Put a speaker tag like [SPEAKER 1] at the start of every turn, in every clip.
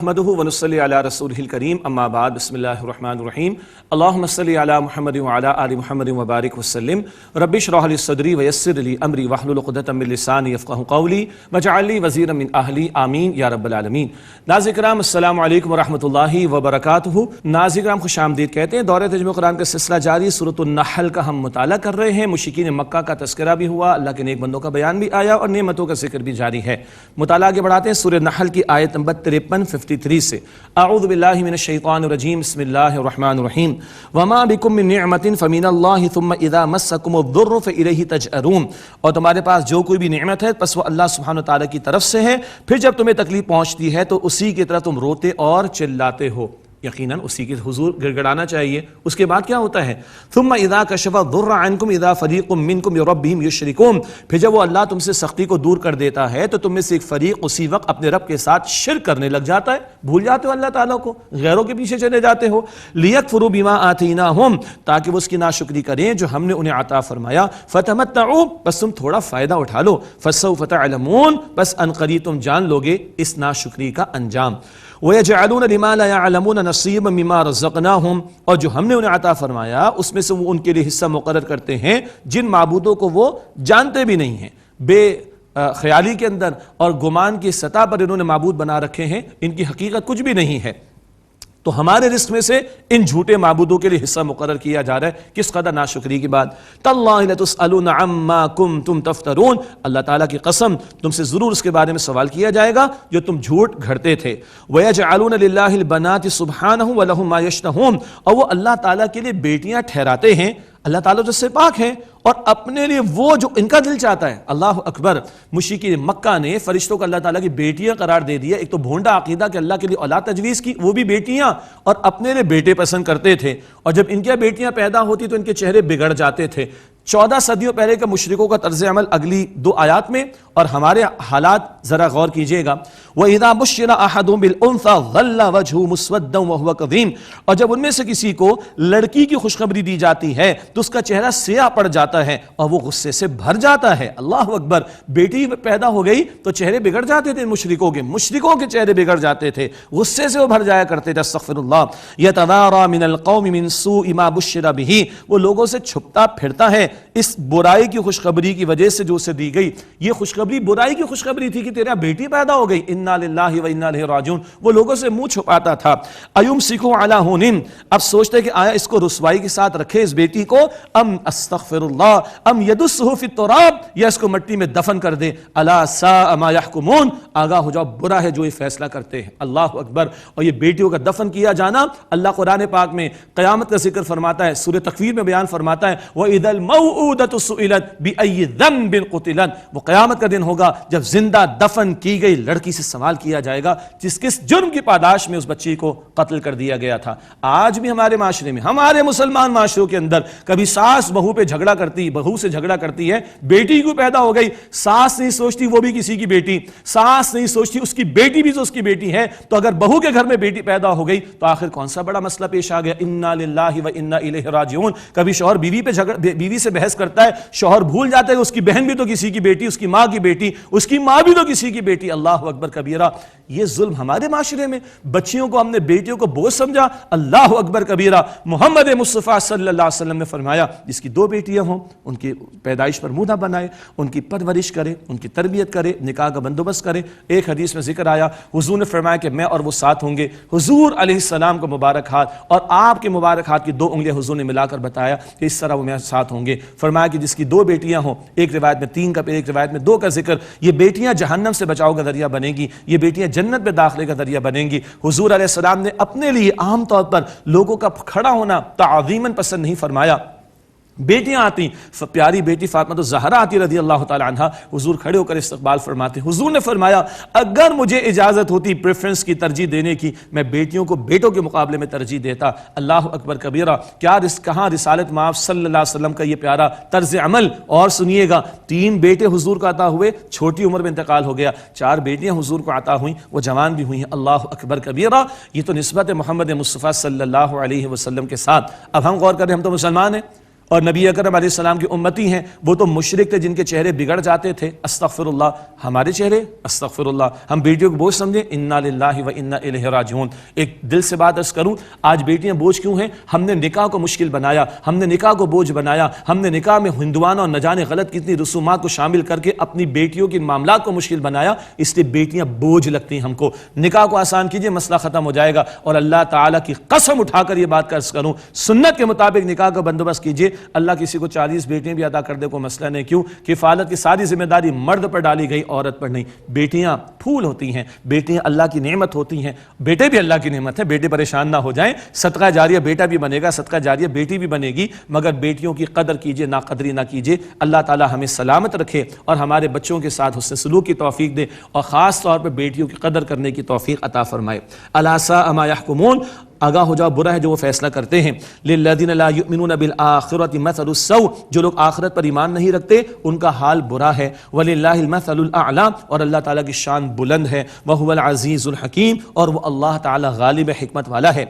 [SPEAKER 1] نحمده ونصلي على رسوله الكريم اما بعد بسم الله الرحمن الرحيم اللهم صل على محمد وعلى ال محمد وبارك وسلم رب اشرح لي صدري ويسر لي امري واحلل عقدة من لساني يفقهوا قولي واجعل لي وزيرا من اهلي آمین یا رب العالمین۔ ناظرین کرام السلام علیکم ورحمۃ اللہ وبرکاتہ۔ ناظرین کرام خوش آمدید کہتے ہیں۔ دورہ ترجمہ قرآن کا سلسلہ جاری، سورۃ النحل کا ہم مطالعہ کر رہے ہیں۔ مشرکین مکہ کا تذکرہ بھی ہوا، اللہ کے نیک بندوں کا بیان بھی آیا اور نعمتوں کا ذکر بھی جاری ہے۔ مطالعہ آگے بڑھاتے ہیں سورۃ النحل کی آیت نمبر 53 سے۔ اعوذ باللہ من الشیطان الرجیم، بسم اللہ الرحمن الرحیم۔ وما بکم من نعمت فمن اللہ ثم اذا مسکم الضر فالیہ تجأرون۔ اور تمہارے پاس جو کوئی بھی نعمت ہے پس وہ اللہ سبحانہ وتعالی کی طرف سے ہے، پھر جب تمہیں تکلیف پہنچتی ہے تو اسی کی طرف تم روتے اور چلاتے ہو۔ یقیناً اسی کے حضور گڑگڑانا چاہیے۔ اس کے بعد کیا ہوتا ہے؟ ثم اذا کشف الضر عنکم اذا فریق منکم بربہم یشرکون۔ پھر جب وہ اللہ تم سے سختی کو دور کر دیتا ہے تو تم میں سے ایک فریق اسی وقت اپنے رب کے ساتھ شرک کرنے لگ جاتا ہے، بھول جاتے ہو اللہ تعالیٰ کو، غیروں کے پیچھے چلے جاتے ہو۔ لیکفروا بما آتیناہم، تاکہ وہ اس کی ناشکری کریں جو ہم نے انہیں عطا فرمایا۔ فتمتعوا، بس تم تھوڑا فائدہ اٹھا لو۔ فسوف تعلمون، بس عنقریب تم جان لوگے اس ناشکری کا انجام۔ وَيَجْعَلُونَ لِمَا لَا يَعْلَمُونَ نَصِيبًا مِّمَّا رَزَّقْنَاهُمْ، اور جو ہم نے انہیں عطا فرمایا اس میں سے وہ ان کے لیے حصہ مقرر کرتے ہیں جن معبودوں کو وہ جانتے بھی نہیں ہیں۔ بے خیالی کے اندر اور گمان کی سطح پر انہوں نے معبود بنا رکھے ہیں، ان کی حقیقت کچھ بھی نہیں ہے۔ تو ہمارے رزق میں سے ان جھوٹے معبودوں کے لیے حصہ مقرر کیا جا رہا ہے۔ کس قدر ناشکری کی بات۔ تاللہ لتسألون عما کنتم تفترون، اللہ تعالیٰ کی قسم تم سے ضرور اس کے بارے میں سوال کیا جائے گا جو تم جھوٹ گھڑتے تھے۔ وَيَجْعَلُونَ لِلَّهِ الْبَنَاتِ سُبْحَانَهُ وَلَهُم مَّا يَشْتَهُونَ، اور وہ اللہ تعالیٰ کے لیے بیٹیاں ٹھہراتے ہیں، اللہ تعالیٰ جو سے پاک ہیں، اور اپنے لیے وہ جو ان کا دل چاہتا ہے۔ اللہ اکبر۔ مشرکین مکہ نے فرشتوں کو اللہ تعالیٰ کی بیٹیاں قرار دے دیا۔ ایک تو بھونڈا عقیدہ کہ اللہ کے لیے اولاد تجویز کی، وہ بھی بیٹیاں، اور اپنے لیے بیٹے پسند کرتے تھے، اور جب ان کے بیٹیاں پیدا ہوتی تو ان کے چہرے بگڑ جاتے تھے۔ 14 صدیوں پہلے کا مشرکوں کا طرز عمل اگلی 2 آیات میں، اور ہمارے حالات ذرا غور کیجئے گا۔ وَإِذَا بُشِّرَ أَحَدٌ بِالْأُنثَىٰ ظَلَّ وَجْهُهُ مُسْوَدًّا وَهُوَ كَظِيمٌ، اور جب ان میں سے کسی کو لڑکی کی خوشخبری دی جاتی ہے تو اس کا چہرہ سیاہ پڑ جاتا ہے اور وہ غصے سے بھر جاتا ہے۔ اللہ اکبر۔ بیٹی پیدا ہو گئی تو چہرے بگڑ جاتے تھے مشرکوں کے چہرے بگڑ جاتے تھے، غصے سے وہ بھر جایا کرتے تھے۔ استغفر اللہ۔ يَتَوَارَىٰ مِنَ الْقَوْمِ مِنْ سُوءِ مَا بُشِّرَ بِهِ، وہ لوگوں سے چھپتا پھرتا ہے اس برائی کی خوشخبری کی وجہ سے جو اسے دی گئی۔ یہ خوشخبری برائی کی خوشخبری تھی کہ تیرا بیٹی پیدا ہو گئی، انا للہ و انا الیہ راجعون۔ وہ لوگوں سے منہ چھپاتا تھا۔ ایمسکو علی ہون، اب سوچتے کہ آیا اس کو رسوائی کے ساتھ رکھے اس بیٹی کو، ام استغفر اللہ، ام یدسہ فی التراب، یا اس کو مٹی میں دفن کر دے۔ الا ساء ما یحکمون، آگاہ ہو جاؤ برا ہے جو یہ فیصلہ کرتے ہیں۔ اللہ اکبر۔ اور یہ بیٹیوں کا دفن کیا جانا، اللہ قرآن پاک میں قیامت کا ذکر فرماتا ہے، سورہ تکویر میں بیان فرماتا ہے، وَإِذَا الْمَوْءُودَةُ سُئِلَتْ بِأَيِّ ذَنبٍ قُتِلَتْ، وہ قیامت کا دن ہوگا جب زندہ دفن کی گئی لڑکی سے سوال کیا جائے گا جس کس جرم کی پاداش میں اس بچی کو قتل کر دیا گیا تھا۔ آج بھی ہمارے معاشرے میں، ہمارے مسلمان معاشروں کے اندر، کبھی ساس بہو پہ جھگڑا کرتی، بہو سے جھگڑا کرتی ہے، بیٹی کو پیدا ہو گئی، ساس نہیں سوچتی وہ بھی کسی کی بیٹی، ساس نہیں سوچتی اس کی بیٹی بھی تو اس کی بیٹی ہے، تو اگر بہو کے گھر میں بیٹی پیدا ہو گئی تو آخر کون سا بڑا مسئلہ پیش آ گیا۔ انا للہ و انا الیہ راجعون۔ کبھی شوہر بیوی سے بحث کرتا ہے، شوہر بھول جاتا ہے کہ اس کی بہن بھی تو کسی کی بیٹی، اس کی ماں کی بیٹی، اس کی ماں بھی تو کسی کی بیٹی۔ اللہ اکبر کبیرہ۔ یہ ظلم ہمارے معاشرے میں، بچیوں کو ہم نے بیٹیوں کو بوجھ سمجھا۔ اللہ اکبر کبیرہ۔ محمد مصطفیٰ صلی اللہ علیہ وسلم نے فرمایا جس کی 2 بیٹیاں ہوں ان کی پیدائش پر منہ نہ بنائے، ان کی پرورش کرے، ان کی تربیت کرے، نکاح کا بندوبست کرے۔ ایک حدیث میں ذکر آیا، حضور نے فرمایا کہ میں اور وہ ساتھ ہوں گے۔ حضور علیہ السلام کو مبارک ہاتھ، اور آپ کے مبارک ہاتھ کی 2 انگلیاں حضور نے ملا کر بتایا کہ اس طرح وہ میرے ساتھ ہوں گے۔ فرمایا کہ جس کی 2 بیٹیاں ہوں، ایک روایت میں 3 کا، ایک روایت میں 2 کا ذکر، یہ بیٹیاں جہنم سے بچاؤ کا ذریعہ بنیں گی، یہ بیٹیاں جنت میں داخلے کا ذریعہ بنیں گی۔ حضور علیہ السلام نے اپنے لیے عام طور پر لوگوں کا کھڑا ہونا تعظیماً پسند نہیں فرمایا۔ بیٹیاں آتی، پیاری بیٹی فاطمہ الزہرا آتی رضی اللہ تعالی عنہ، حضور کھڑے ہو کر استقبال فرماتے۔ حضور نے فرمایا اگر مجھے اجازت ہوتی پریفرنس کی، ترجیح دینے کی، میں بیٹیوں کو بیٹوں کے مقابلے میں ترجیح دیتا۔ اللہ اکبر کبیرہ۔ کہاں رسالت مآب صلی اللہ علیہ وسلم کا یہ پیارا طرز عمل۔ اور سنیے گا، 3 بیٹے حضور کو عطا ہوئے، چھوٹی عمر میں انتقال ہو گیا، 4 بیٹیاں حضور کو عطا ہوئیں، وہ جوان بھی ہوئی ہیں۔ اللہ اکبر کبیرہ۔ یہ تو نسبت محمد مصطفیٰ صلی اللہ علیہ وسلم کے ساتھ۔ اب ہم غور کریں، ہم تو مسلمان ہیں، اور نبی اکرم علیہ السلام کی امتی ہیں، وہ تو مشرک تھے جن کے چہرے بگڑ جاتے تھے، استغفر اللہ، ہمارے چہرے استغفر اللہ، ہم بیٹیوں کو بوجھ سمجھیں، انا للہ و انا الیہ راجعون۔ ایک دل سے بات عرض کروں، آج بیٹیاں بوجھ کیوں ہیں؟ ہم نے نکاح کو مشکل بنایا، ہم نے نکاح کو بوجھ بنایا، ہم نے نکاح میں ہندوانہ اور نہ جانے غلط کتنی رسومات کو شامل کر کے اپنی بیٹیوں کے معاملات کو مشکل بنایا، اس لیے بیٹیاں بوجھ لگتی ہیں ہم کو۔ نکاح کو آسان کیجئے، مسئلہ ختم ہو جائے گا، اور اللہ تعالیٰ کی قسم اٹھا کر یہ بات عرض کروں، سنت کے مطابق نکاح کا بندوبست کیجئے، اللہ کسی کو 40 بیٹیاں بھی عطا کر دے کوئی مسئلہ نہیں۔ کیوں؟ کفالت کی ساری ذمہ داری مرد پر ڈالی گئی، عورت پر نہیں۔ بیٹیاں پھول ہوتی ہیں، بیٹیاں اللہ کی نعمت ہوتی ہیں، بیٹے بھی اللہ کی نعمت ہے، بیٹے پریشان نہ ہو جائیں، صدقہ جاریہ بیٹا بھی بنے گا، صدقہ جاریہ بیٹی بھی بنے گی، مگر بیٹیوں کی قدر کیجئے، ناقدری نہ کیجئے۔ اللہ تعالی ہمیں سلامت رکھے اور ہمارے بچوں کے ساتھ حسن سلوک کی توفیق دے، اور خاص طور پر بیٹیوں کی قدر کرنے کی توفیق عطا فرمائے۔ الا ساء ما يحكمون، آگاہ ہو جاؤ، برا ہے جو وہ فیصلہ کرتے ہیں۔ للذین لا یؤمنون بالآخرۃ مثل السوء، جو لوگ آخرت پر ایمان نہیں رکھتے ان کا حال برا ہے۔ وللہ المثل الاعلی، اور اللہ تعالیٰ کی شان بلند ہے۔ وہو العزیز الحکیم، اور وہ اللہ تعالیٰ غالب حکمت والا ہے۔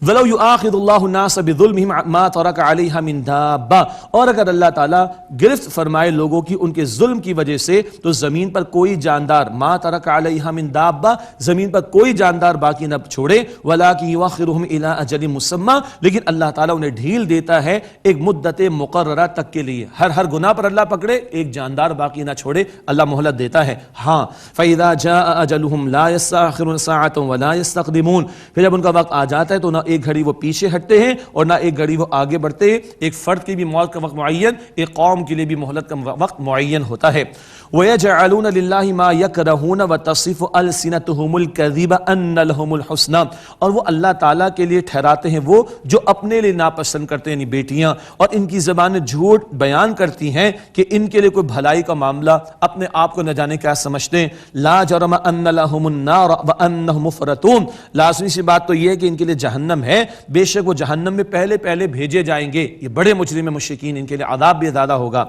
[SPEAKER 1] وَلَوْ يُؤَاخِذُ اللَّهُ النَّاسَ بِظُلْمِهِمْ مَا تَرَكَ عَلَيْهَا مِن دَابَّةٍ، اور اگر اللہ تعالیٰ گرفت فرمائے لوگوں کی ان کے ظلم کی وجہ سے تو زمین پر کوئی جاندار، ما ترک علیہا من دابہ، زمین پر کوئی جاندار باقی نہ چھوڑے، وَلَٰكِن يُؤَخِّرُهُمْ إِلَىٰ أَجَلٍ مُّسَمًّى، لیکن اللہ تعالیٰ انہیں ڈھیل دیتا ہے ایک مدت مقررہ تک کے لیے۔ ہر گناہ پر اللہ پکڑے، ایک جاندار باقی نہ چھوڑے، اللہ مہلت دیتا ہے۔ ہاں فَإِذَا جَاءَ أَجَلُهُمْ لَا يَسْتَأْخِرُونَ سَاعَةً وَلَا يَسْتَقْدِمُونَ، پھر جب ان کا وقت آ جاتا ہے تو نہ ایک گھڑی وہ پیچھے ہٹتے ہیں اور نہ ایک گھڑی وہ آگے بڑھتے ہیں۔ ایک فرد کی بھی موت کا وقت معین، ایک قوم کے لیے بھی مہلت کا وقت معین ہوتا ہے۔ وَيَجْعَلُونَ لِلَّهِ مَا يَكْرَهُونَ وَتَصِفُ أَلْسِنَتُهُمُ الْكَذِبَ أَنَّ لَهُمُ الْحُسْنَى، اور وہ اللہ تعالیٰ کے لیے ٹھہراتے ہیں وہ جو اپنے لیے ناپسند کرتے ہیں، یعنی بیٹیاں، اور ان کی زبانیں جھوٹ بیان کرتی ہیں کہ ان کے لیے کوئی بھلائی کا معاملہ، اپنے آپ کو نہ جانے کیا سمجھتے ہیں۔ لا جرم ان لهم النار وانهم مفرطون، لازمی سی بات تو یہ ہے کہ ان کے لیے جہنم ہے، بے شک وہ جہنم میں پہلے بھیجے جائیں گے۔ یہ بڑے مجرم مشرکین، ان کے لیے عذاب بھی زیادہ ہوگا۔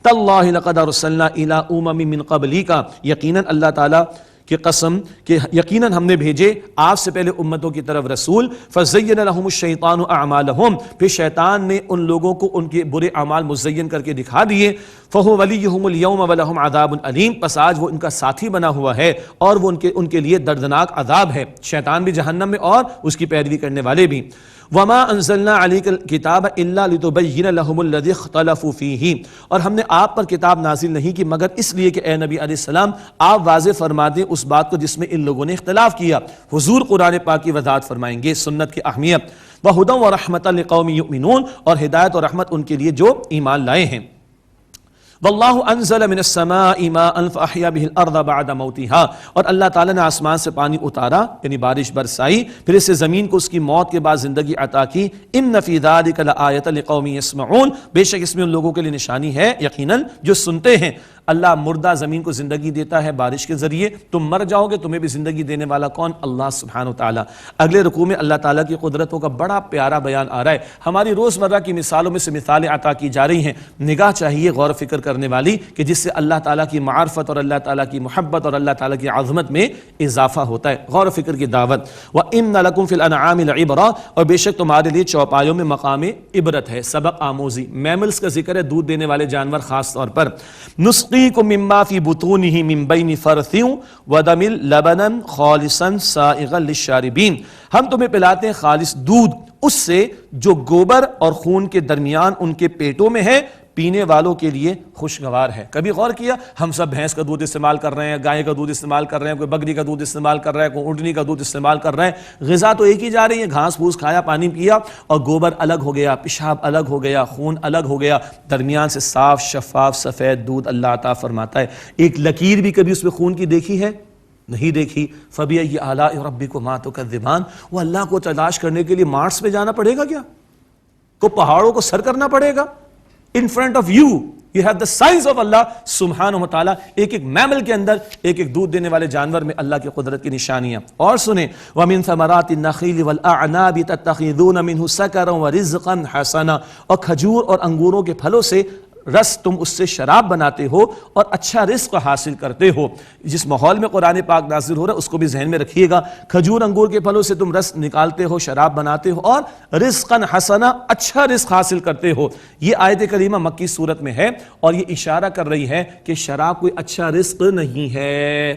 [SPEAKER 1] تاللہ لقد ارسلنا الی امم من قبلک، یقیناً اللہ تعالیٰ کی قسم کہ یقیناً ہم نے بھیجے آپ سے پہلے امتوں کی طرف رسول۔ فزین لهم الشیطان اعمالهم، پھر شیطان نے ان لوگوں کو ان کے برے اعمال مزین کر کے دکھا دیے۔ فهو ولیہم اليوم ولهم عذاب علیم، پس آج وہ ان کا ساتھی بنا ہوا ہے اور وہ ان کے لیے دردناک عذاب ہے۔ شیطان بھی جہنم میں اور اس کی پیروی کرنے والے بھی۔ وما انزلنا علیک الکتاب الا لتبین لهم الذی اختلفوا فیہ، اور ہم نے آپ پر کتاب نازل نہیں کی مگر اس لیے کہ اے نبی علیہ السلام آپ واضح فرما دیں اس بات کو جس میں ان لوگوں نے اختلاف کیا۔ حضور قرآن پاک کی وضاحت فرمائیں گے سنت کی اہمیت۔ وہدی ورحمۃ لقوم یؤمنون، اور ہدایت اور رحمت ان کے لیے جو ایمان لائے ہیں۔ واللہ انزل من السماء ماء فاحیا به الارض بعد موتها، اور اللہ تعالیٰ نے آسمان سے پانی اتارا یعنی بارش برسائی، پھر اس سے زمین کو اس کی موت کے بعد زندگی عطا کی۔ ان فی ذلک لآیۃ لقوم یسمعون، بے شک اس میں ان لوگوں کے لیے نشانی ہے یقیناً جو سنتے ہیں۔ اللہ مردہ زمین کو زندگی دیتا ہے بارش کے ذریعے، تم مر جاؤ گے تمہیں بھی زندگی دینے والا کون؟ اللہ سبحانہ و تعالیٰ۔ اگلے رکوع میں اللہ تعالیٰ کی قدرتوں کا بڑا پیارا بیان آ رہا ہے، ہماری روزمرہ کی مثالوں میں سے مثالیں عطا کی جا رہی ہیں۔ نگاہ چاہیے غور و فکر کرنے والی کہ جس سے اللہ تعالیٰ کی معرفت اور اللہ تعالیٰ کی محبت اور اللہ تعالیٰ کی عظمت میں اضافہ ہوتا ہے۔ غور و فکر کی دعوت۔ وَإِنَّ لَكُمْ فِي الْأَنْعَامِ لَعِبْرَةً، اور بے شک تمہارے لیے چوپایوں میں مقام عبرت ہے، سبق آموزی۔ میملز کا ذکر ہے، دودھ دینے والے جانور خاص طور پر۔ نُسْقِيكُم مِّمَّا فِي بُطُونِهِ مِن بَيْنِ فَرْثٍ وَدَمٍ لَبَنًا خَالِصًا سَائِغًا لِلشَّارِبِينَ، ہم تمہیں پلاتے ہیں خالص دودھ اس سے جو گوبر اور خون کے درمیان ان کے پیٹوں میں ہے، پینے والوں کے لیے خوشگوار ہے۔ کبھی غور کیا ہم سب بھینس کا دودھ استعمال کر رہے ہیں، گائے کا دودھ استعمال کر رہے ہیں، کوئی بکری کا دودھ استعمال کر رہا ہے، کوئی اونٹنی کا دودھ استعمال کر رہے ہیں، غذا تو ایک ہی جا رہی ہے، گھاس پھوس کھایا، پانی پیا، اور گوبر الگ ہو گیا، پیشاب الگ ہو گیا، خون الگ ہو گیا، درمیان سے صاف شفاف سفید دودھ اللہ عطا فرماتا ہے۔ ایک لکیر بھی کبھی اس میں خون کی دیکھی ہے؟ نہیں دیکھی۔ فَبِأَيِّ آلَاءِ رَبِّكُمَا تُكَذِّبَانِ، وہ اللہ کو تلاش کرنے کے لیے مارس پہ جانا پڑے گا کیا؟ کو پہاڑوں کو سر کرنا پڑے گا؟ In front of you you have the signs of Allah سبحانہ و تعالیٰ۔ ایک ایک میمل کے اندر ایک ایک دودھ دینے والے جانور میں اللہ کی قدرت کی نشانیاں۔ اور سنیں وَمِن ثَمَرَاتِ النَّخِيلِ وَالْأَعْنَابِ تَتَّخِذُونَ مِنْهُ سَكَرًا وَرِزْقًا حَسَنًا، اور کھجور اور انگوروں کے پھلوں سے رس تم اس سے شراب بناتے ہو اور اچھا رزق حاصل کرتے ہو. جس ماحول میں قرآن پاک نازل ہو رہا ہے اس کو بھی ذہن میں رکھیے گا. کھجور انگور کے پھلوں سے تم رس نکالتے ہو، شراب بناتے ہو اور رزقا حسنا، اچھا رزق حاصل کرتے ہو. یہ آیت کریمہ مکی صورت میں ہے اور یہ اشارہ کر رہی ہے کہ شراب کوئی اچھا رزق نہیں ہے.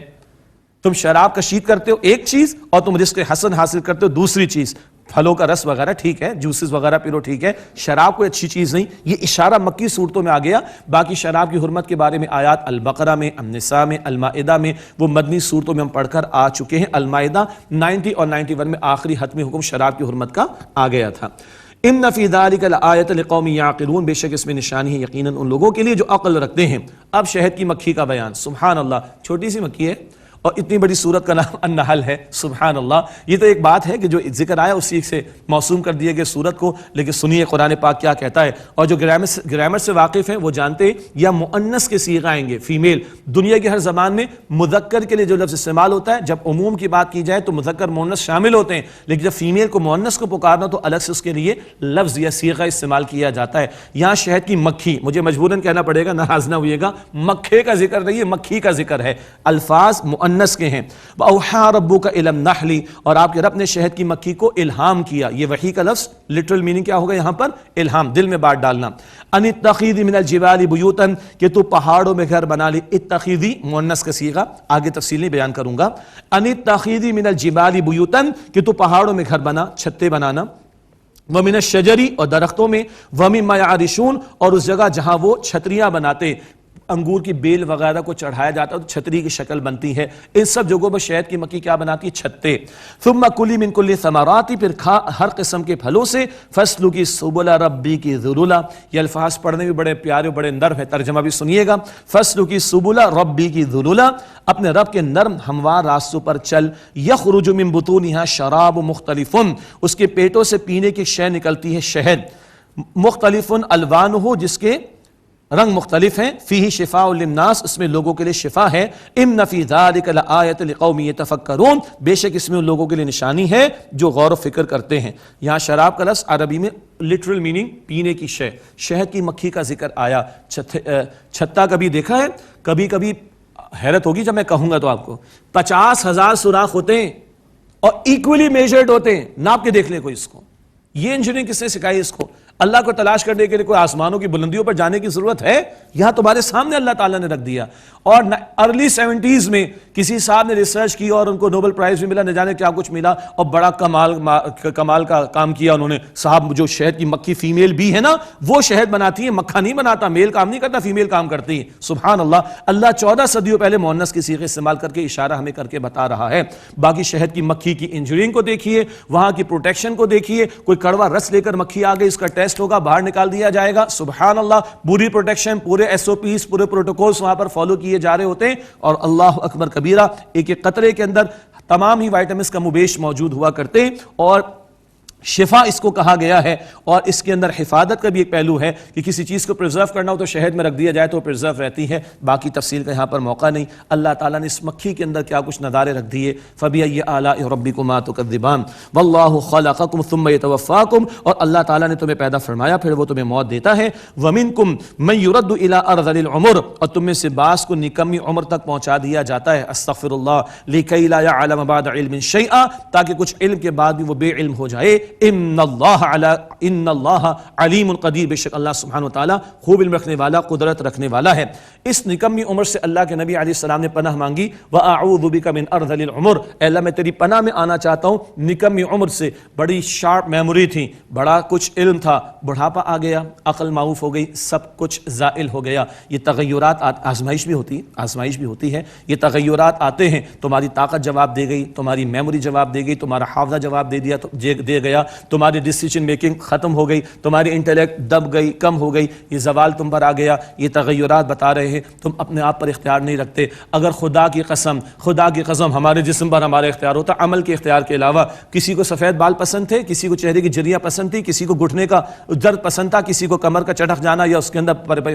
[SPEAKER 1] تم شراب کشید کرتے ہو ایک چیز اور تم رزق حسن حاصل کرتے ہو دوسری چیز. پھلوں کا رس وغیرہ ٹھیک ہے، جوسز وغیرہ پی لو ٹھیک ہے، شراب کوئی اچھی چیز نہیں. یہ اشارہ مکی صورتوں میں آ گیا. باقی شراب کی حرمت کے بارے میں آیات البقرہ میں، النساء میں، المائدہ میں، وہ مدنی صورتوں میں ہم پڑھ کر آ چکے ہیں. المائدہ 90 اور 91 میں آخری حتمی حکم شراب کی حرمت کا آ گیا تھا. ان فی ذلک لآیۃ لقوم یعقلون، بے شک اس میں نشانی ہے یقیناً ان لوگوں کے لیے جو عقل رکھتے ہیں. اب شہد کی مکھی کا بیان. سبحان اللہ، چھوٹی سی مکھی ہے اور اتنی بڑی سورت کا نام النحل ہے. سبحان اللہ، یہ تو ایک بات ہے کہ جو ذکر آیا اسی سے موسوم کر دیے گئے سورت کو. لیکن سنیے قرآن پاک کیا کہتا ہے. اور جو گرامر سے واقف ہیں وہ جانتے یا مؤنث کے صیغہ آئیں گے، فیمیل. دنیا کے ہر زبان میں مذکر کے لیے جو لفظ استعمال ہوتا ہے، جب عموم کی بات کی جائے تو مذکر مؤنث شامل ہوتے ہیں، لیکن جب فیمیل کو مؤنث کو پکارنا تو الگ سے اس کے لیے لفظ یا صیغہ استعمال کیا جاتا ہے. یہاں شہد کی مکھی، مجھے مجبوراً کہنا پڑے گا، ناراض نہ ہوئیے گا، مکھے کا ذکر نہیں ہے، مکھی کا ذکر ہے. الفاظ مؤنث کے ہیں. وَأَوْحَىٰ رَبُّكَ إِلَى النَّحْلِ، اور آپ کے رب نے شہد کی مکھی کو الہام کیا. یہ وحی کا لفظ لٹرل میننگ کیا ہوگا یہاں پر؟ الہام، دل میں بات ڈالنا. ان اتخذی من الجبال بیوتا، کہ تو پہاڑوں میں گھر بنا لی. اتخذی مؤنث کا صیغہ، آگے تفصیل نہیں بیان کروں گا. ان اتخذی من الجبال بیوتا، کہ تو پہاڑوں میں گھر بنا، چھتے بنانا. وَمِنَ الشَّجَرِ، اور درختوں میں. وَمِمَّا يَعْرِشُونَ، اور اس جگہ جہاں وہ چھتریاں بناتے، انگور کی بیل وغیرہ کو چڑھایا جاتا ہے تو چھتری کی شکل بنتی ہے. ان سب جگہوں پر شہد کی مکھی کیا بناتی ہے؟ چھتے. ثم کلی من کل ثمرات، پھر کھا ہر قسم کے پھلوں سے. فسلکی سبل ربی کی ذللا، یہ الفاظ پڑھنے بھی بڑے پیارے بڑے نرم ہے، ترجمہ بھی سنیے گا. فسلکی سبل ربی کی ذللا، اپنے رب کے نرم ہموار راستوں پر چل. یخرج من بطونها شراب مختلف، اس کے پیٹوں سے پینے کی شے نکلتی ہے شہد. مختلف الوانہ، جس کے رنگ مختلف ہیں. فیہ شفاء للناس، اس میں لوگوں کے لیے شفا ہے. ان فی ذلک لآیۃ لقوم یتفکرون، بے شک اس میں ان لوگوں کے لیے نشانی ہے جو غور و فکر کرتے ہیں. یہاں شراب کا لفظ عربی میں لٹرل میننگ پینے کی شے. شہد کی مکھی کا ذکر آیا. چھتا کبھی دیکھا ہے؟ کبھی کبھی حیرت ہوگی جب میں کہوں گا تو آپ کو. 50,000 سوراخ ہوتے ہیں اور ایکولی میجرڈ ہوتے ہیں. ناپ کے دیکھ لیں کوئی اس کو. یہ انجینئرنگ کس نے سکھائی اس کو؟ اللہ کو تلاش کرنے کے لیے کوئی آسمانوں کی بلندیوں پر جانے کی ضرورت ہے؟ یہاں تمہارے سامنے اللہ تعالیٰ نے رکھ دیا. اور ارلی 70s میں کسی صاحب نے ریسرچ کی اور ان کو نوبل پرائز بھی ملا، نہ جانے کیا کچھ ملا، اور بڑا کمال کا کام کیا انہوں نے. صاحب جو شہد کی مکھی فیمیل بھی ہے نا، وہ شہد بناتی ہے، مکھا نہیں بناتا. میل کام نہیں کرتا، فیمیل کام کرتی ہے. سبحان اللہ. اللہ 14 صدیوں پہلے مؤنث کی صیغے استعمال کر کے اشارہ ہمیں کر کے بتا رہا ہے. باقی شہد کی مکھی کی انجینئرنگ کو دیکھیے، وہاں کی پروٹیکشن کو دیکھیے. کوئی کڑوا رس لے کر مکھی آ گئی، اس کا ٹیسٹ ہوگا، باہر نکال دیا جائے گا. سبحان اللہ. پوری پروٹیکشن، پورے SOPs، پورے پروٹوکولز وہاں پر فالو کیے جا رہے ہوتے ہیں. اور اللہ اکبر کبیرہ، ایک ایک قطرے کے اندر تمام ہی وائٹامنز کا مبیش موجود ہوا کرتے ہیں. اور شفا اس کو کہا گیا ہے. اور اس کے اندر حفاظت کا بھی ایک پہلو ہے کہ کسی چیز کو پرزرو کرنا ہو تو شہد میں رکھ دیا جائے تو پرزرو رہتی ہے. باقی تفصیل کا یہاں پر موقع نہیں. اللہ تعالیٰ نے اس مکھی کے اندر کیا کچھ نظارے رکھ دیے. فَبِأَيِّ آلَاءِ رَبِّكُمَا تُكَذِّبَانِ وَاللَّهُ خَلَقَكُمْ ثُمَّ يَتَوَفَّاكُمْ، اور اللہ تعالیٰ نے تمہیں پیدا فرمایا پھر وہ تمہیں موت دیتا ہے. وَمِنْكُمْ مَنْ يُرَدُّ إِلَىٰ أَرْذَلِ الْعُمُرِ، اور تم میں سے بعض کو نکمی عمر تک پہنچا دیا جاتا ہے. استغفر اللہ. لِكَيْ لَا يَعْلَمَ بَعْدَ عِلْمٍ شَيْئًا، تاکہ کچھ علم کے بعد بھی وہ بے علم ہو جائے. ان اللہ علیم قدیر، بے شک اللہ سبحانہ وتعالی خوب علم رکھنے والا، قدرت رکھنے والا ہے. اس نکمی عمر سے اللہ کے نبی علیہ السلام نے پناہ مانگی. وَأَعُوذُ بِكَ مِنْ أَرْذَلِ الْعُمُرِ، اے اللہ میں تیری پناہ میں آنا چاہتا ہوں نکمی عمر سے. بڑی شارپ میموری تھی، بڑا کچھ علم تھا، بڑھاپا آ گیا، عقل معوف ہو گئی، سب کچھ زائل ہو گیا. یہ تغیرات آزمائش بھی ہوتی ہے. یہ تغیرات آتے ہیں، تمہاری طاقت جواب دے گئی، تمہاری میموری جواب دے گئی، تمہارا حافظہ جواب دے گیا، تمہاری ڈیسیجن میکنگ ختم ہو گئی، تمہاری انٹلیکٹ دب گئی، کم ہو گئی، یہ زوال تم پر آ گیا. یہ تغیرات بتا رہے ہیں تم اپنے آپ پر اختیار نہیں رکھتے. اگر خدا کی قسم ہمارے جسم پر ہمارا اختیار ہوتا، عمل کے اختیار کے علاوہ. کسی کو سفید بال پسند تھے، کسی کو چہرے کی جریاں پسند تھی، کسی کو گھٹنے کا درد پسند تھا، کسی کو کمر کا چٹک جانا یا اس کے اندر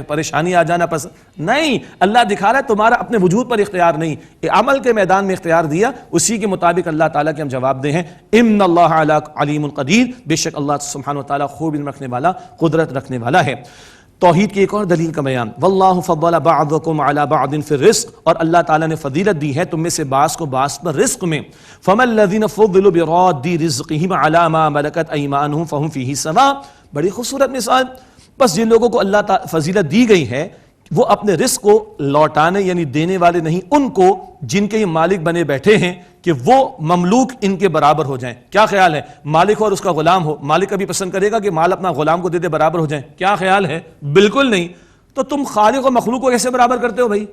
[SPEAKER 1] پریشانی آ جانا پسند نہیں. اللہ دکھا رہا ہے تمہارا اپنے وجود پر اختیار نہیں، عمل کے میدان میں اختیار دیا، اسی کے مطابق اللہ تعالیٰ کے ہم جواب دے ہیں. ان اللہ علیم قدیر، بے شک اللہ سبحانہ و تعالیٰ خوب علم رکھنے والا، قدرت رکھنے والا ہے. توحید کی ایک اور دلیل کا بیان، واللہ فضل بعضکم علی بعض فی الرزق، اور اللہ تعالیٰ نے فضیلت دی ہے تم میں سے بعض کو بعض پر رزق میں، فما الذین فضلوا براد رزقہم علی ما ملکت ایمانہم فہم فیہ سواء. بڑی خوبصورت مثال. بس جن لوگوں کو اللہ تعالیٰ فضیلت دی گئی ہے وہ اپنے رزق کو لوٹانے یعنی دینے والے نہیں، ان کو جن کے یہ مالک بنے بیٹھے ہیں کہ وہ مملوک ان کے برابر ہو جائیں. کیا خیال ہے؟ مالک ہو اور اس کا غلام ہو، مالک کبھی پسند کرے گا کہ مال اپنا غلام کو دے دے برابر ہو جائیں؟ کیا خیال ہے؟ بالکل نہیں. تو تم خالق و مخلوق کو کیسے برابر کرتے ہو بھائی؟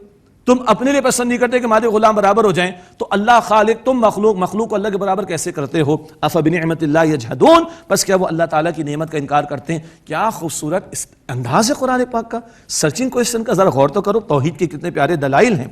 [SPEAKER 1] تم اپنے لیے پسند نہیں کرتے کہ مالک غلام برابر ہو جائیں، تو اللہ خالق، تم مخلوق کو اللہ کے برابر کیسے کرتے ہو؟ افبنعمت اللہ یجحدون، بس کیا وہ اللہ تعالیٰ کی نعمت کا انکار کرتے ہیں؟ کیا خوبصورت اس انداز ہے قرآن پاک کا. سرچنگ کوئسچن کا ذرا غور تو کرو، توحید کے کتنے پیارے دلائل ہیں.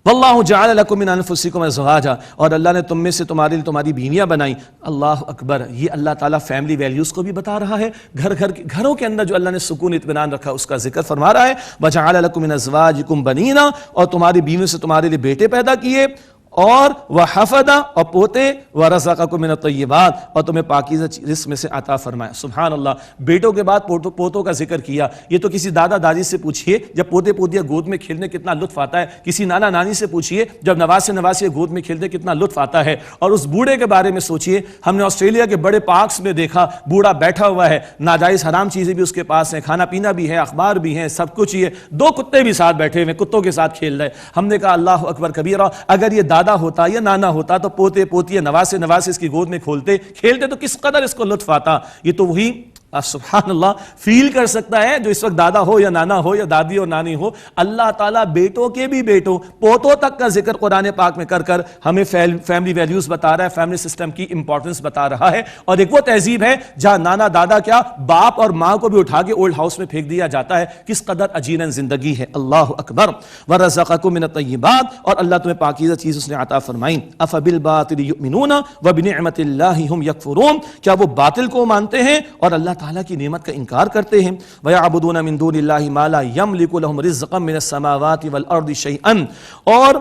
[SPEAKER 1] واللہ جعل لکم من انفسکم ازواجا، اور اللہ نے تم میں سے تمہارے لیے تمہاری بیویاں بنائیں. اللہ اکبر. یہ اللہ تعالیٰ فیملی ویلیوز کو بھی بتا رہا ہے، گھروں کے اندر جو اللہ نے سکون اطمینان رکھا اس کا ذکر فرما رہا ہے. وجعل لکم من ازواجکم بنینا، اور تمہاری بیویوں سے تمہارے لیے بیٹے پیدا کیے، اور وحفدا، اور پوتے، ورزقکم من الطیبات، اور تمہیں پاکیزہ رزق میں سے عطا فرمایا. سبحان اللہ. بیٹوں کے بعد پوتوں کا ذکر کیا. یہ تو کسی دادا دادی سے پوچھئے جب پوتے پوتیاں گود میں کھیلنے کتنا لطف آتا ہے، کسی نانا نانی سے پوچھئے جب نواسے گود میں کھیلتے کتنا لطف آتا ہے. اور اس بوڑھے کے بارے میں سوچئے، ہم نے آسٹریلیا کے بڑے پارکس میں دیکھا بوڑھا بیٹھا ہوا ہے، ناجائز حرام چیزیں بھی اس کے پاس ہیں، کھانا پینا بھی ہے، اخبار بھی ہیں، سب کچھ ہی ہے، 2 کتے بھی ساتھ بیٹھے ہوئے، کتوں کے ساتھ کھیل رہے. ہم نے کہا اللہ اکبر کبیرہ. اگر یہ دادا ہوتا یا نانا ہوتا تو پوتے پوتیاں نواسے اس کی گود میں کھیلتے تو کس قدر اس کو لطف آتا. یہ تو وہی سبحان اللہ فیل کر سکتا ہے جو اس وقت دادا ہو یا نانا ہو یا دادی اور نانی ہو. اللہ تعالیٰ بیٹوں کے بھی بیٹوں پوتوں تک کا ذکر قرآن پاک میں کر ہمیں فیملی ویلیوز بتا رہا ہے، فیملی سسٹم کی امپورٹنس بتا رہا ہے. اور ایک وہ تہذیب ہے جہاں نانا دادا کیا باپ اور ماں کو بھی اٹھا کے اولڈ ہاؤس میں پھینک دیا جاتا ہے. کس قدر عجیب زندگی ہے. اللہ اکبر. ورزقکم من الطیبات، اور اللہ تمہیں پاکیزہ چیز اس نے عطا فرمائی. افبالباطل یؤمنون وبنعمت اللہ هم یکفرون، کیا وہ باطل کو مانتے ہیں اور اللہ تعالیٰ کی نعمت کا انکار کرتے ہیں. وَيَعْبُدُونَ مِن دُونِ اللَّهِ مَا لَا يَمْلِكُ لَهُمْ رِزْقًا مِنَ السَّمَاوَاتِ وَالْأَرْضِ شَيْئًا، اور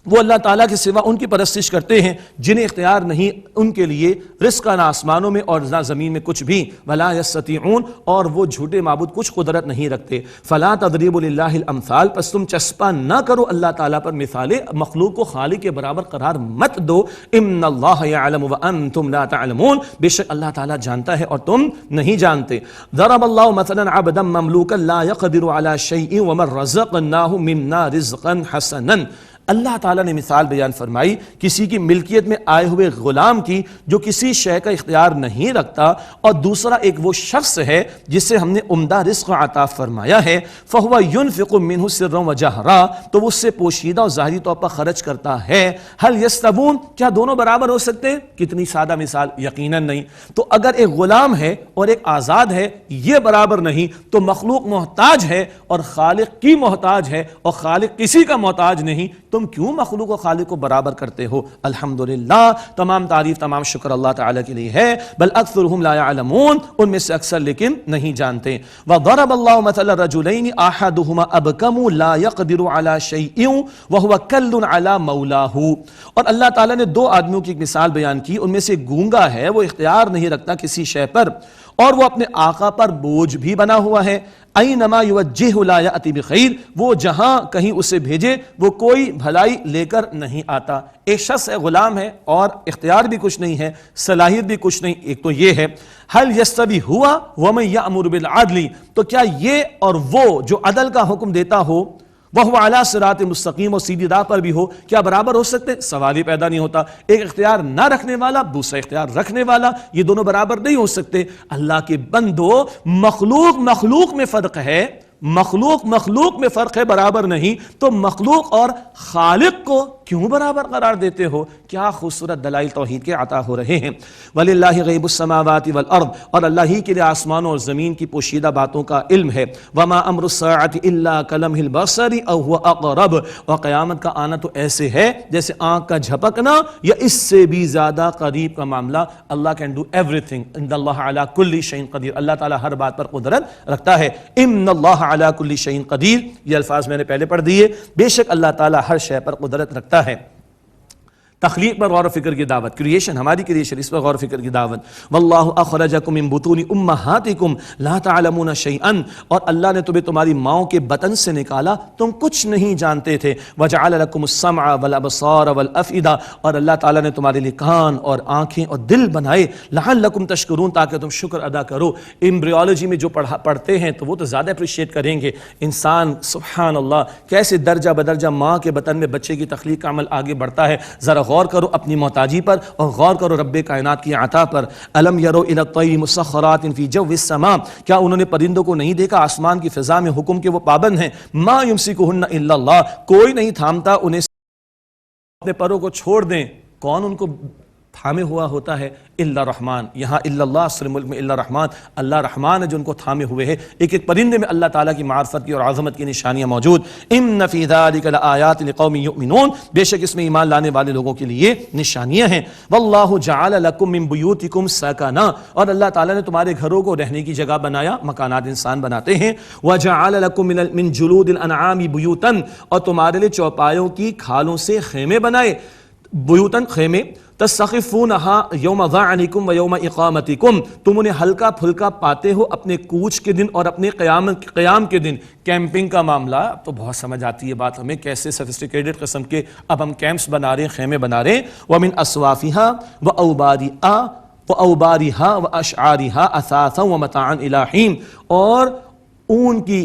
[SPEAKER 1] وہ اللہ تعالیٰ کے سوا ان کی پرستش کرتے ہیں جنہیں اختیار نہیں ان کے لیے رزق نہ آسمانوں میں اور نہ زمین میں کچھ بھی. وَلَا يَسْتَطِيعُونَ، اور وہ جھوٹے معبود کچھ قدرت نہیں رکھتے. فَلَا تَضْرِبُوا لِلَّهِ الْأَمْثَالَ، پس تم چسپا نہ کرو اللہ تعالیٰ پر مثالیں، مخلوق کو خالق کے برابر قرار مت دو. إِنَّ اللَّهَ يَعْلَمُ وَأَنْتُمْ لَا تَعْلَمُونَ، بے شک اللہ تعالیٰ جانتا ہے اور تم نہیں جانتے. ضَرَبَ اللَّهُ مَثَلًا عَبْدًا مَمْلُوكًا لَا يَقْدِرُ عَلَى شَيْءٍ وَمَن رَّزَقْنَاهُ مِنَّا رِزْقًا حَسَنًا. اللہ تعالیٰ نے مثال بیان فرمائی کسی کی ملکیت میں آئے ہوئے غلام کی جو کسی شے کا اختیار نہیں رکھتا، اور دوسرا ایک وہ شخص ہے جسے ہم نے عمدہ رزق عطا فرمایا ہے. فَهُوَ يُنْفِقُ مِنْهُ سِرًّا وَجَهْرًا، تو وہ اس سے پوشیدہ اور ظاہری طور پر خرچ کرتا ہے. هَلْ يَسْتَوُونَ، کیا دونوں برابر ہو سکتے ہیں؟ کتنی سادہ مثال. یقیناً نہیں. تو اگر ایک غلام ہے اور ایک آزاد ہے یہ برابر نہیں، تو مخلوق محتاج ہے اور خالق کی محتاج ہے، اور خالق کسی کا محتاج نہیں. تم کیوں مخلوق و خالق کو برابر کرتے ہو؟ الحمدللہ، تمام تعریف تمام شکر اللہ تعالیٰ کے لیے ہے. بل اکثرهم لا يعلمون، ان میں سے اکثر لیکن نہیں جانتے. وضرب اللہ مثلا رجلین احدهما ابکم لا يقدر على شيء وهو كل على مولاه، اور اللہ تعالیٰ نے 2 آدمیوں کی ایک مثال بیان کی. ان میں سے گونگا ہے، وہ اختیار نہیں رکھتا کسی شے پر، اور وہ اپنے آقا پر بوجھ بھی بنا ہوا ہے. اینما یوجہ لا یأتی بخیر، وہ جہاں کہیں اسے بھیجے وہ کوئی بھلائی لے کر نہیں آتا. ایک شخص ہے، غلام ہے، اور اختیار بھی کچھ نہیں ہے، صلاحیت بھی کچھ نہیں. ایک تو یہ ہے. هل یستوی ہوا ومن یأمر بالعدل، تو کیا یہ اور وہ جو عدل کا حکم دیتا ہو وہ علی صراط مستقیم اور سیدھی راہ پر بھی ہو، کیا برابر ہو سکتے؟ سوال ہی پیدا نہیں ہوتا. ایک اختیار نہ رکھنے والا، دوسرا اختیار رکھنے والا، یہ دونوں برابر نہیں ہو سکتے. اللہ کے بندو، مخلوق میں فرق ہے، مخلوق میں فرق ہے، برابر نہیں. تو مخلوق اور خالق کو کیوں برابر قرار دیتے ہو؟ کیا خوبصورت دلائل توحید کے عطا ہو رہے ہیں. وَلِلَّهِ غَيْبُ السَّمَاوَاتِ وَالْأَرْضِ، اور اللہ ہی کے لیے آسمانوں اور زمین کی پوشیدہ باتوں کا علم ہے. وَمَا أَمْرُ السَّاعَةِ إِلَّا كَلَمْحِ الْبَصَرِ أَوْ هُوَ أَقْرَبُ، اور قیامت کا آنا تو ایسے ہے جیسے آنکھ کا جھپکنا یا اس سے بھی زیادہ قریب کا معاملہ. اللہ can do everything. إِنَّ اللَّهَ عَلَى كُلِّ شَيْءٍ قَدِيرٌ، اللہ تعالیٰ ہر بات پر قدرت رکھتا ہے. إِنَّ اللَّهَ عَلَى كُلِّ شَيْءٍ قَدِيرٌ، یہ الفاظ میں نے پہلے پڑھ دیے. بے شک اللہ تعالیٰ ہر شے پر قدرت رکھتا ہے. تخلیق پر غور و فکر کی دعوت، کریشن، ہماری کریشن، اس پر غور و فکر کی دعوت. واللہ اخرجکم من بطون امہاتکم لا تعلمون شیئا، اور اللہ نے تمہیں تمہاری ماؤں کے بطن سے نکالا، تم کچھ نہیں جانتے تھے. وجعل لکم السمع والابصار والافئدہ، اور اللہ تعالیٰ نے تمہارے لیے کان اور آنکھیں اور دل بنائے. لعلکم تشکرون، تاکہ تم شکر ادا کرو. ایمبریولوجی میں جو پڑھتے ہیں تو وہ تو زیادہ اپریشیٹ کریں گے. انسان سبحان اللہ کیسے درجہ بدرجہ ماں کے بطن میں بچے کی تخلیق کا عمل آگے بڑھتا ہے. ذرا غور کرو اپنی محتاجی پر اور غور کرو رب کائنات کی عطا پر. الم یرو الی الطیر مسخرات فی جو السماء، کیا انہوں نے پرندوں کو نہیں دیکھا آسمان کی فضا میں حکم کے وہ پابند ہیں. ما یمسکہن الا اللہ، کوئی نہیں تھامتا انہیں، اپنے پروں کو چھوڑ دیں. کون ان کو تھامے ہوا ہوتا ہے؟ الا رحمان. یہاں الا اللہ، سورہ ملک میں الا رحمان، اللہ رحمان ہے جو ان کو تھامے ہوئے ہے. ایک ایک پرندے میں اللہ تعالیٰ کی معرفت کی اور عظمت کی نشانیاں موجود. ان فی ذلک لآیات لقوم یؤمنون، بے شک اس میں ایمان لانے والے لوگوں کے لیے نشانیاں ہیں. واللہ جعل لکم من بیوتکم سکنا، اور اللہ تعالیٰ نے تمہارے گھروں کو رہنے کی جگہ بنایا. مکانات انسان بناتے ہیں. وجعل لکم من جلود الانعام بیوتا، اور تمہارے لیے چوپایوں کی کھالوں سے خیمے بنائے. بیوتن خیمے، تستخفونها یوم ظعنکم و یوم اقامتکم، تم انہیں ہلکا پھلکا پاتے ہو اپنے کوچ کے دن اور اپنے قیام کے دن. کیمپنگ کا معاملہ اب تو بہت سمجھ آتی ہے بات ہمیں، کیسے سفسٹیکیٹڈ قسم کے اب ہم کیمپس بنا رہے ہیں، خیمے بنا رہے ہیں. ومن اصوافها واوبارها واشعارها اثاثا ومتاعا الى حین، اور اون کی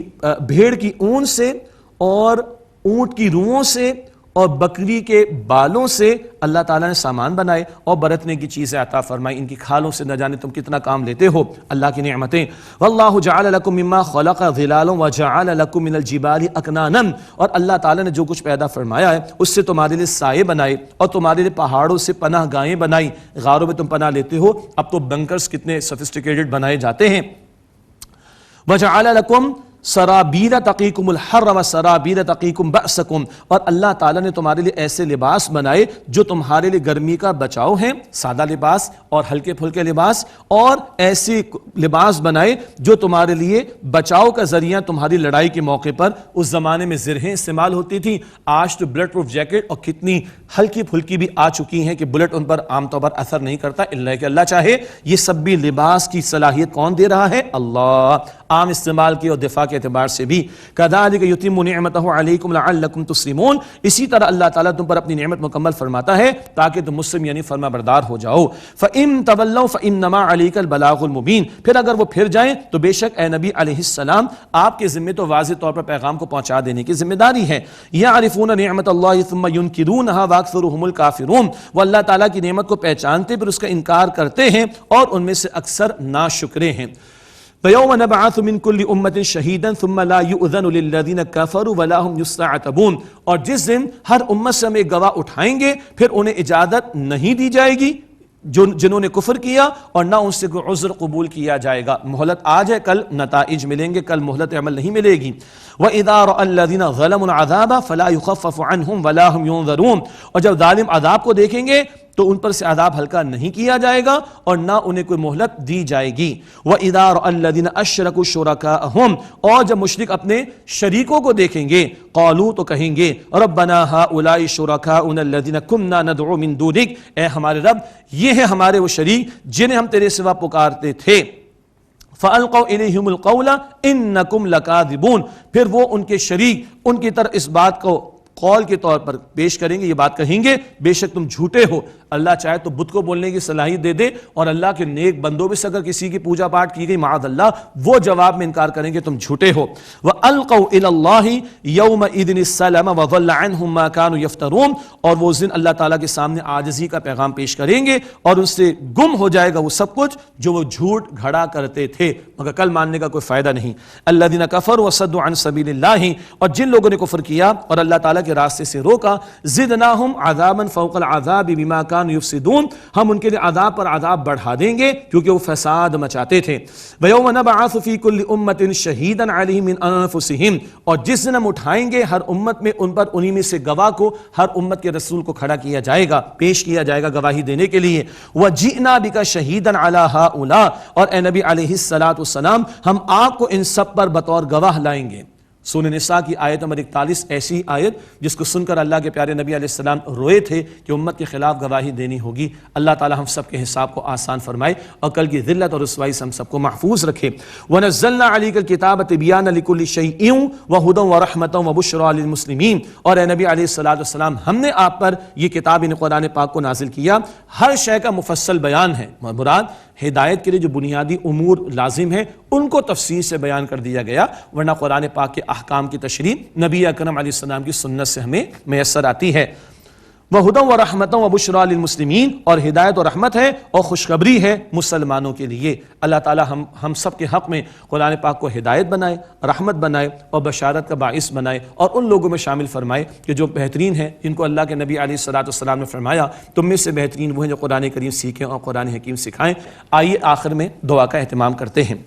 [SPEAKER 1] بھیڑ کی اون سے اور اونٹ کی روؤں سے اور بکری کے بالوں سے اللہ تعالیٰ نے سامان بنائے اور برتنے کی چیزیں عطا فرمائی. ان کی کھالوں سے نہ جانے تم کتنا کام لیتے ہو. اللہ کی نعمتیں. واللہ جعل لکم مما خلق ظلالا وجعل لکم من الجبال اکنانا، اور اللہ تعالیٰ نے جو کچھ پیدا فرمایا ہے اس سے تمہارے لیے سائے بنائے اور تمہارے لیے پہاڑوں سے پناہ گاہیں بنائی. غاروں میں تم پناہ لیتے ہو، اب تو بنکرز کتنے سفسٹیکیٹڈ بنائے جاتے ہیں. وجعل لکم سرابیل تقیکم الحر و سرابیل تقیکم بأسکم، اور اللہ تعالیٰ نے تمہارے لیے ایسے لباس بنائے جو تمہارے لیے گرمی کا بچاؤ ہیں، سادہ لباس اور ہلکے پھلکے لباس، اور ایسے لباس بنائے جو تمہارے لیے بچاؤ کا ذریعہ تمہاری لڑائی کے موقع پر. اس زمانے میں زرہیں استعمال ہوتی تھیں، آج تو بلٹ پروف جیکٹ اور کتنی ہلکی پھلکی بھی آ چکی ہیں کہ بلٹ ان پر عام طور پر اثر نہیں کرتا الا کہ اللہ چاہے. یہ سب بھی لباس کی صلاحیت کون دے رہا ہے؟ اللہ. عام استعمال کی اور دفاع کے اعتبار سے بھی. کذالک یتم نعمتہ علیکم لعلکم تسلمون، اسی طرح اللہ تعالیٰ تم پر اپنی نعمت مکمل فرماتا ہے تاکہ تم مسلم یعنی فرما بردار ہو جاؤ. فإن تولوا فإنما علیک البلاغ المبین، پھر اگر وہ پھر جائیں تو بے شک اے نبی علیہ السلام آپ کے ذمہ تو واضح طور پر پیغام کو پہنچا دینے کی ذمہ داری ہے. یعرفون نعمت اللہ ثم ینکرونها واکثرهم الکافرون، وہ اللہ تعالیٰ کی نعمت کو پہچانتے پھر اس کا انکار کرتے ہیں اور ان میں سے اکثر ناشکرے ہیں. وَيَوْمَ نَبْعَثُ مِنْ كُلِّ أُمَّةٍ شَهِيدًا ثُمَّ لَا يُؤْذَنُ لِلَّذِينَ كَفَرُوا وَلَا هُمْ يُسْتَعْتَبُونَ، اور جس دن ہر امت سے ہم ایک گواہ اٹھائیں گے پھر انہیں اجازت نہیں دی جائے گی جنہوں نے کفر کیا، اور نہ ان سے کوئی عذر قبول کیا جائے گا. مہلت آج ہے، کل نتائج ملیں گے، کل مہلت عمل نہیں ملے گی. وَإِذَا رَأَى الَّذِينَ ظَلَمُوا الْعَذَابَ فَلَا يُخَفَّفُ عَنْهُمْ وَلَا هُمْ يُنظَرُونَ، اور جب ظالم عذاب کو دیکھیں گے تو ان پر سے عذاب ہلکا نہیں کیا جائے گا اور نہ انہیں کوئی مہلت دی جائے گی. وَإِذَا رَأَى الَّذِينَ أَشْرَكُوا شُرَكَاءَهُمْ، اور جب مشرک اپنے شریکوں کو دیکھیں گے، قالوا تو کہیں گے ربنا هؤلاء شركاؤنا الذين كنا ندعو من دونك، اے ہمارے رب یہ ہیں ہمارے وہ شریک جنہیں ہم تیرے سوا پکارتے تھے. فَأَلْقَوْا إِلَيْهِمُ الْقَوْلَ إِنَّكُمْ لَكَاذِبُونَ، پھر وہ ان کے شریک ان کی طرف اس بات کو قول کے طور پر پیش کریں گے، یہ بات کہیں گے بے شک تم جھوٹے ہو. اللہ چاہے تو بت کو بولنے کی صلاحیت دے دے اور اللہ کے نیک بندوں میں سے اگر کسی کی پوجا پاٹ کی گئی معاذ اللہ وہ جواب میں انکار کریں گے تم جھوٹے ہو. وَأَلْقَوْا إِلَى اللَّهِ يَوْمَئِذٍ السَّلَامَ وَضَلَّ عَنْهُمْ مَا كَانُوا يَفْتَرُونَ، اور وہ اس دن اللہ تعالیٰ کے سامنے عاجزی کا پیغام پیش کریں گے اور ان سے گم ہو جائے گا وہ سب کچھ جو وہ جھوٹ گھڑا کرتے تھے مگر کل ماننے کا کوئی فائدہ نہیں. الَّذِينَ كَفَرُوا وَصَدُّوا عَنْ سَبِيلِ اللَّهِ، اور جن لوگوں نے کفر کیا اور اللہ تعالیٰ کے راستے سے روکا، زدناہم عذابا فوق العذاب بما كانوا يفسدون، ہم ان کے لیے عذاب پر عذاب بڑھا دیں گے کیونکہ وہ فساد مچاتے تھے. وَيَوْمَ نَبْعَثُ فِي كُلِّ أُمَّةٍ شَهِيدًا عَلَيْهِم مِّنْ أَنفُسِهِمْ، اور جس دن ہم اٹھائیں گے ہر امت میں ان پر انہی میں سے گواہ کو، ہر امت کے رسول کو کھڑا کیا جائے گا، پیش کیا جائے گا گواہی دینے کے لیے. وَجِئْنَا بِكَ شَهِيدًا عَلَى هَؤُلَاءِ، اور اے نبی علیہ الصلوۃ والسلام ہم آپ کو ان سب پر بطور گواہ لائیں گے. سورہ نساء کی آیت نمبر 41 ایسی آیت جس کو سن کر اللہ کے پیارے نبی علیہ السلام روئے تھے کہ امت کے خلاف گواہی دینی ہوگی۔ اللہ تعالی ہم سب کے حساب کو آسان فرمائے اور کل کی ذلت اور رسوائی سے ہم سب کو محفوظ رکھے۔ وَنَزَّلْنَا عَلَيْكَ الْكِتَابَ تِبْيَانًا لِكُلِّ شَيْءٍ وَهُدًى وَرَحْمَةً وَبُشْرَىٰ لِلْمُسْلِمِينَ، اور اے نبی علیہ السلام ہم نے آپ پر یہ کتاب قرآن پاک کو نازل کیا، ہر شے کا مفصل بیان ہے۔ مراد ہدایت کے لیے جو بنیادی امور لازم ہیں ان کو تفصیل سے بیان کر دیا گیا، ورنہ قرآن پاک کے احکام کی تشریح نبی اکرم علیہ السلام کی سنت سے ہمیں میسر آتی ہے۔ وَهُدًى وَرَحْمَةً وَبُشْرَىٰ لِلْمُسْلِمِينَ، اور ہدایت و رحمت ہے اور خوشخبری ہے مسلمانوں کے لیے۔ اللہ تعالی ہم سب کے حق میں قرآن پاک کو ہدایت بنائے، رحمت بنائے اور بشارت کا باعث بنائے، اور ان لوگوں میں شامل فرمائے کہ جو بہترین ہیں، جن کو اللہ کے نبی علیہ السلام نے فرمایا تم میں سے بہترین وہ ہیں جو قرآن کریم سیکھیں اور قرآن حکیم سکھائیں۔ آئیے آخر میں دعا کا اہتمام کرتے ہیں۔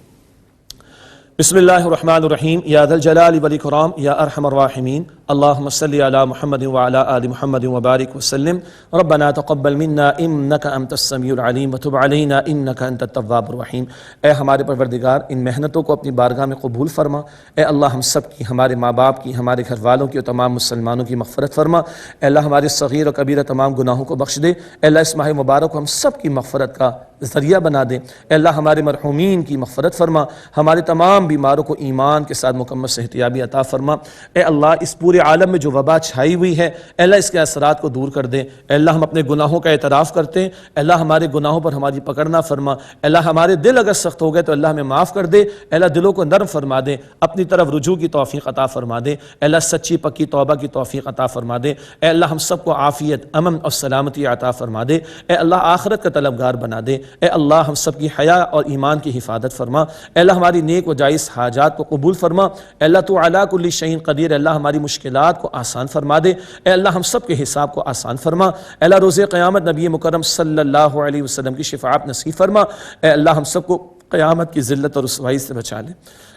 [SPEAKER 1] بسم اللہ الرحمن الرحیم، یا ذا الجلال والاکرام یا ارحم الراحمین، اللہم صلی علی محمد وعلی آل محمد وبارک وسلم۔ ربنا تقبل منا انک انت السمیع العلیم وتب علینا انک انت التواب الرحیم۔ اے ہمارے پروردگار، ان محنتوں کو اپنی بارگاہ میں قبول فرما۔ اے اللہ ہم سب کی، ہمارے ماں باپ کی، ہمارے گھر والوں کی اور تمام مسلمانوں کی مغفرت فرما۔ اے اللہ ہمارے صغیر و کبیرہ تمام گناہوں کو بخش دے۔ اے اللہ اس ماہ مبارک کو ہم سب کی مغفرت کا ذریعہ بنا دے۔ اے اللہ ہمارے مرحومین کی مغفرت فرما، ہمارے تمام بیماروں کو ایمان کے ساتھ مکمل صحتیابی عطا فرما۔ اے اللہ اس پورے عالم میں جو وبا چھائی ہوئی ہے، اے اللہ اس کے اثرات کو دور کر دے۔ اے اللہ ہم اپنے گناہوں کا اعتراف کرتے ہیں، اے اللہ ہمارے گناہوں پر ہماری پکڑ نہ فرما۔ اے اللہ ہمارے دل اگر سخت ہو گئے تو اللہ ہمیں معاف کر دے۔ اے اللہ دلوں کو نرم فرما دے، اپنی طرف رجوع کی توفیق عطا فرما دے۔ اے اللہ سچی پکی توبہ کی توفیق عطا فرما دے۔ اے اللہ ہم سب کو عافیت، امن اور سلامتی عطا فرما دے۔ اے اللہ آخرت کا طلبگار بنا دے۔ اے اللہ ہم سب کی حیا اور ایمان کی حفاظت فرما۔ اے اللہ ہماری نیک و جائز حاجات کو قبول فرما۔ اے اللہ تو علی کل شیء قدیر، اے اللہ ہماری مشکلات کو آسان فرما دے۔ اے اللہ ہم سب کے حساب کو آسان فرما۔ اے اللہ روز قیامت نبی مکرم صلی اللہ علیہ وسلم کی شفاعت نصیب فرما۔ اے اللہ ہم سب کو قیامت کی ذلت اور رسوائی سے بچا لے۔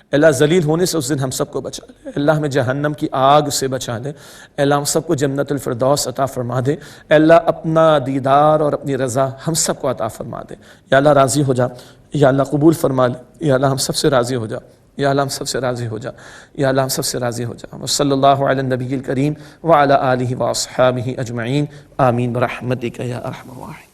[SPEAKER 1] اے اللہ ذلیل ہونے سے اس دن ہم سب کو بچا لے۔ اے اللہ ہمیں جہنم کی آگ سے بچا لے۔ اے اللہ ہم سب کو جنت الفردوس عطا فرما دے۔ اے اللہ اپنا دیدار اور اپنی رضا ہم سب کو عطا فرما دے۔ یا اللہ راضی ہو جا، یا اللہ قبول فرما لے، یا اللہ ہم سب سے راضی ہو جا، یا اللہ ہم سب سے راضی ہو جا، یا اللہ ہم سب سے راضی ہو جا۔ وصلی اللہ علی النبی الکریم وعلی آلہ واصحابہ اجمعین، آمین برحمتک یا ارحم الراحمین۔